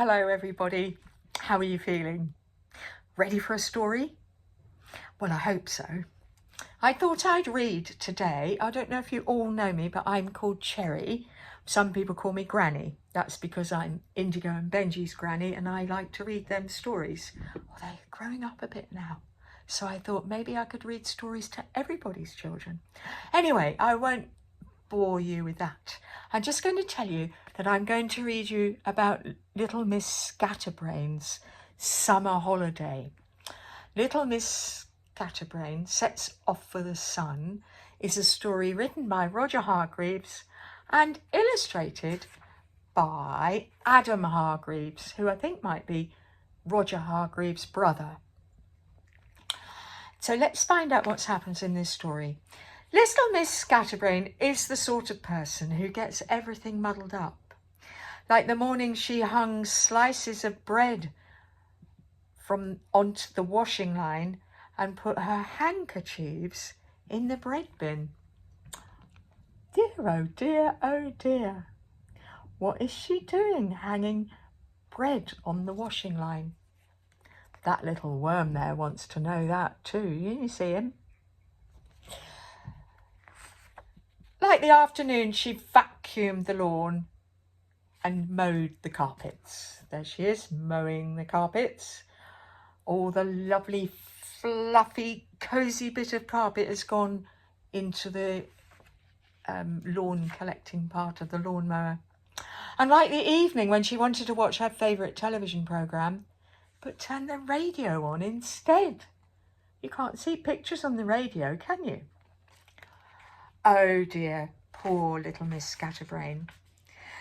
Hello everybody, how are you feeling? Ready for a story? Well, I hope so. I thought I'd read today. I don't know if you all know me, but I'm called Cherry. Some people call me Granny. That's because I'm Indigo and Benji's granny and I like to read them stories. Well, they're growing up a bit now. So I thought maybe I could read stories to everybody's children. Anyway, I won't bore you with that. I'm just going to tell you that I'm going to read you about Little Miss Scatterbrain's summer holiday. Little Miss Scatterbrain Sets Off for the Sun is a story written by Roger Hargreaves and illustrated by Adam Hargreaves, who I think might be Roger Hargreaves' brother. So let's find out what happens in this story. Little Miss Scatterbrain is the sort of person who gets everything muddled up. Like the morning she hung slices of bread onto the washing line and put her handkerchiefs in the bread bin. Dear, oh dear, oh dear. What is she doing hanging bread on the washing line? That little worm there wants to know that too. You see him? Like the afternoon, she vacuumed the lawn and mowed the carpets. There she is, mowing the carpets. All the lovely, fluffy, cosy bit of carpet has gone into the lawn collecting part of the lawnmower. And like the evening when she wanted to watch her favourite television programme, but turned the radio on instead. You can't see pictures on the radio, can you? Oh dear, poor little Miss Scatterbrain.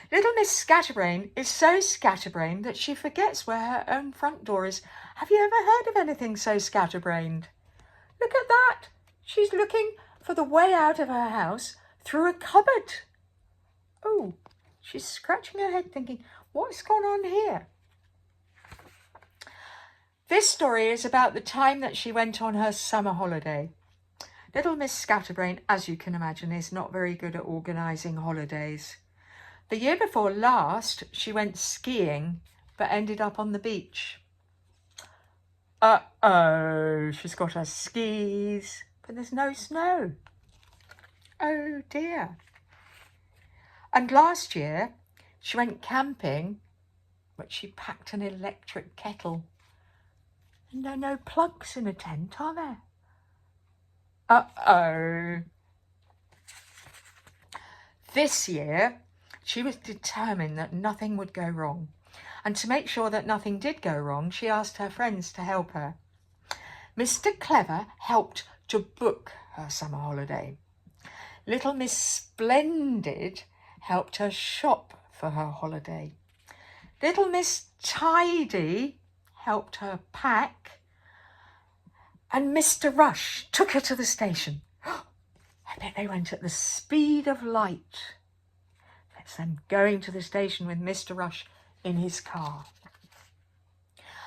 Little Miss Scatterbrain is so scatterbrained that she forgets where her own front door is. Have you ever heard of anything so scatterbrained? Look at that. She's looking for the way out of her house through a cupboard. Oh, she's scratching her head thinking, what's gone on here? This story is about the time that she went on her summer holiday. Little Miss Scatterbrain, as you can imagine, is not very good at organising holidays. The year before last, she went skiing, but ended up on the beach. Uh-oh, she's got her skis, but there's no snow. Oh dear. And last year, she went camping, but she packed an electric kettle. And there are no plugs in a tent, are there? Uh-oh. This year, she was determined that nothing would go wrong. And to make sure that nothing did go wrong, she asked her friends to help her. Mr. Clever helped to book her summer holiday. Little Miss Splendid helped her shop for her holiday. Little Miss Tidy helped her pack. And Mr. Rush took her to the station. I bet they went at the speed of light. That's them going to the station with Mr. Rush in his car.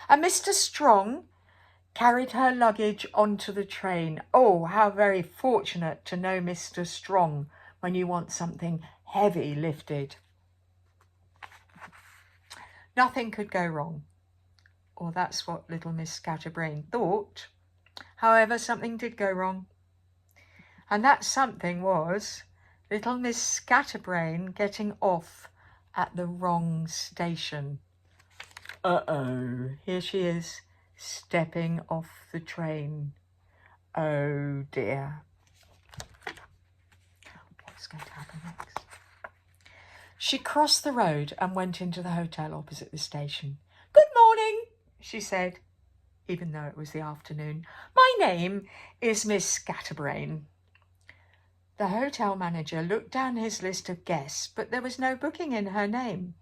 And Mr. Strong carried her luggage onto the train. Oh, how very fortunate to know Mr. Strong when you want something heavy lifted. Nothing could go wrong. Or that's what little Miss Scatterbrain thought. However, something did go wrong. And that something was little Miss Scatterbrain getting off at the wrong station. Uh-oh, here she is, stepping off the train. Oh dear. What's going to happen next? She crossed the road and went into the hotel opposite the station. Good morning, she said, even though it was the afternoon. My name is Miss Scatterbrain. The hotel manager looked down his list of guests, but there was no booking in her name.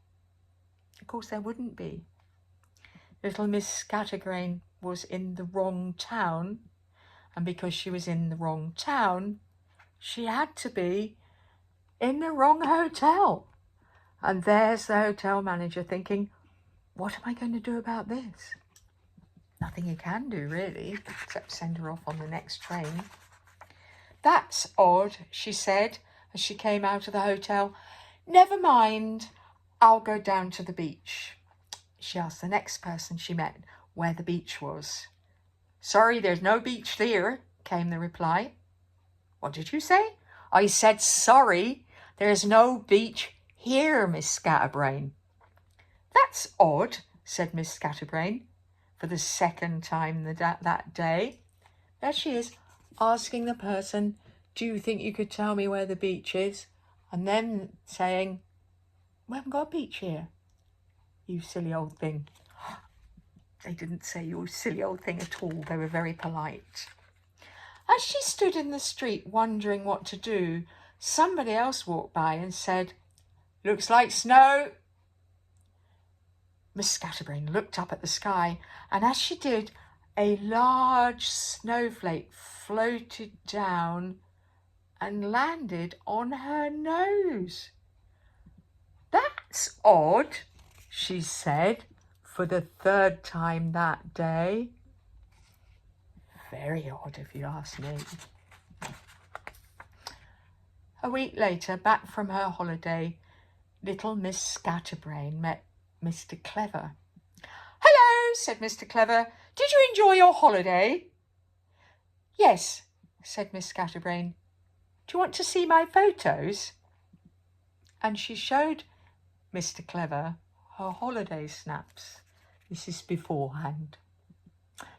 Of course, there wouldn't be. Little Miss Scatterbrain was in the wrong town, and because she was in the wrong town, she had to be in the wrong hotel. And there's the hotel manager thinking, what am I going to do about this? Nothing you can do, really, except send her off on the next train. That's odd, she said as she came out of the hotel. Never mind, I'll go down to the beach. She asked the next person she met where the beach was. "Sorry, there's no beach there," came the reply. "What did you say?" "I said sorry, there's no beach here, Miss Scatterbrain." "That's odd," said Miss Scatterbrain for the second time that day. There she is, asking the person, "Do you think you could tell me where the beach is?" And then saying, "We haven't got a beach here." "You silly old thing." They didn't say "you silly old thing" at all. They were very polite. As she stood in the street wondering what to do, somebody else walked by and said, "Looks like snow." Miss Scatterbrain looked up at the sky, and as she did, a large snowflake floated down and landed on her nose. "That's odd," she said for the third time that day. Very odd, if you ask me. A week later, back from her holiday, little Miss Scatterbrain met Mr. Clever. "Hello," said Mr. Clever. "Did you enjoy your holiday?" "Yes," said Miss Scatterbrain. "Do you want to see my photos?" And she showed Mr. Clever her holiday snaps. This is beforehand.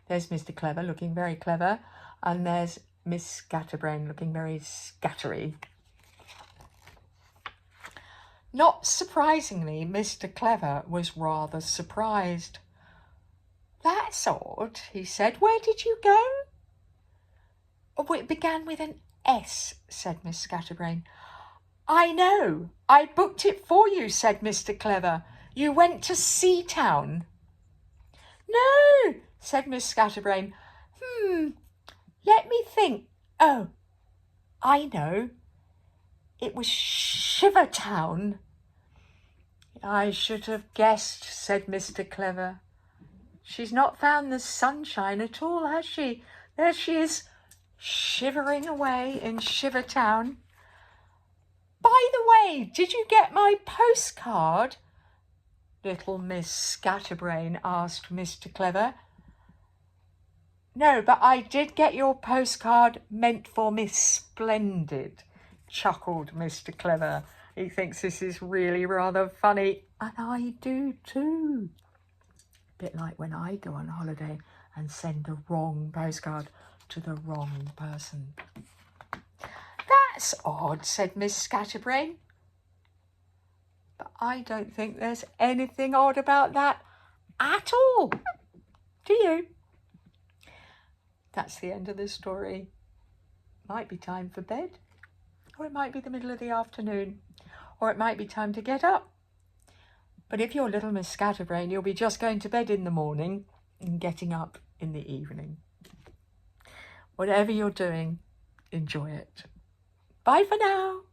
There's Mr. Clever looking very clever, and there's Miss Scatterbrain looking very scattery. Not surprisingly, Mr. Clever was rather surprised. "That's odd," he said. "Where did you go?" "Oh, it began with an S," said Miss Scatterbrain. "I know. I booked it for you," said Mr. Clever. "You went to Seatown." "No," said Miss Scatterbrain. Let me think. Oh, I know. It was Shivertown." "I should have guessed," said Mr. Clever. "She's not found the sunshine at all, has she? There she is, shivering away in Shivertown." "By the way, did you get my postcard?" little Miss Scatterbrain asked Mr. Clever. "No, but I did get your postcard meant for Miss Splendid," chuckled Mr. Clever. He thinks this is really rather funny, and I do too. A bit like when I go on holiday and send the wrong postcard to the wrong person. "That's odd," said Miss Scatterbrain. But I don't think there's anything odd about that at all. Do you? That's the end of the story. Might be time for bed, or it might be the middle of the afternoon, or it might be time to get up. But if you're little Miss Scatterbrain, you'll be just going to bed in the morning and getting up in the evening. Whatever you're doing, enjoy it. Bye for now.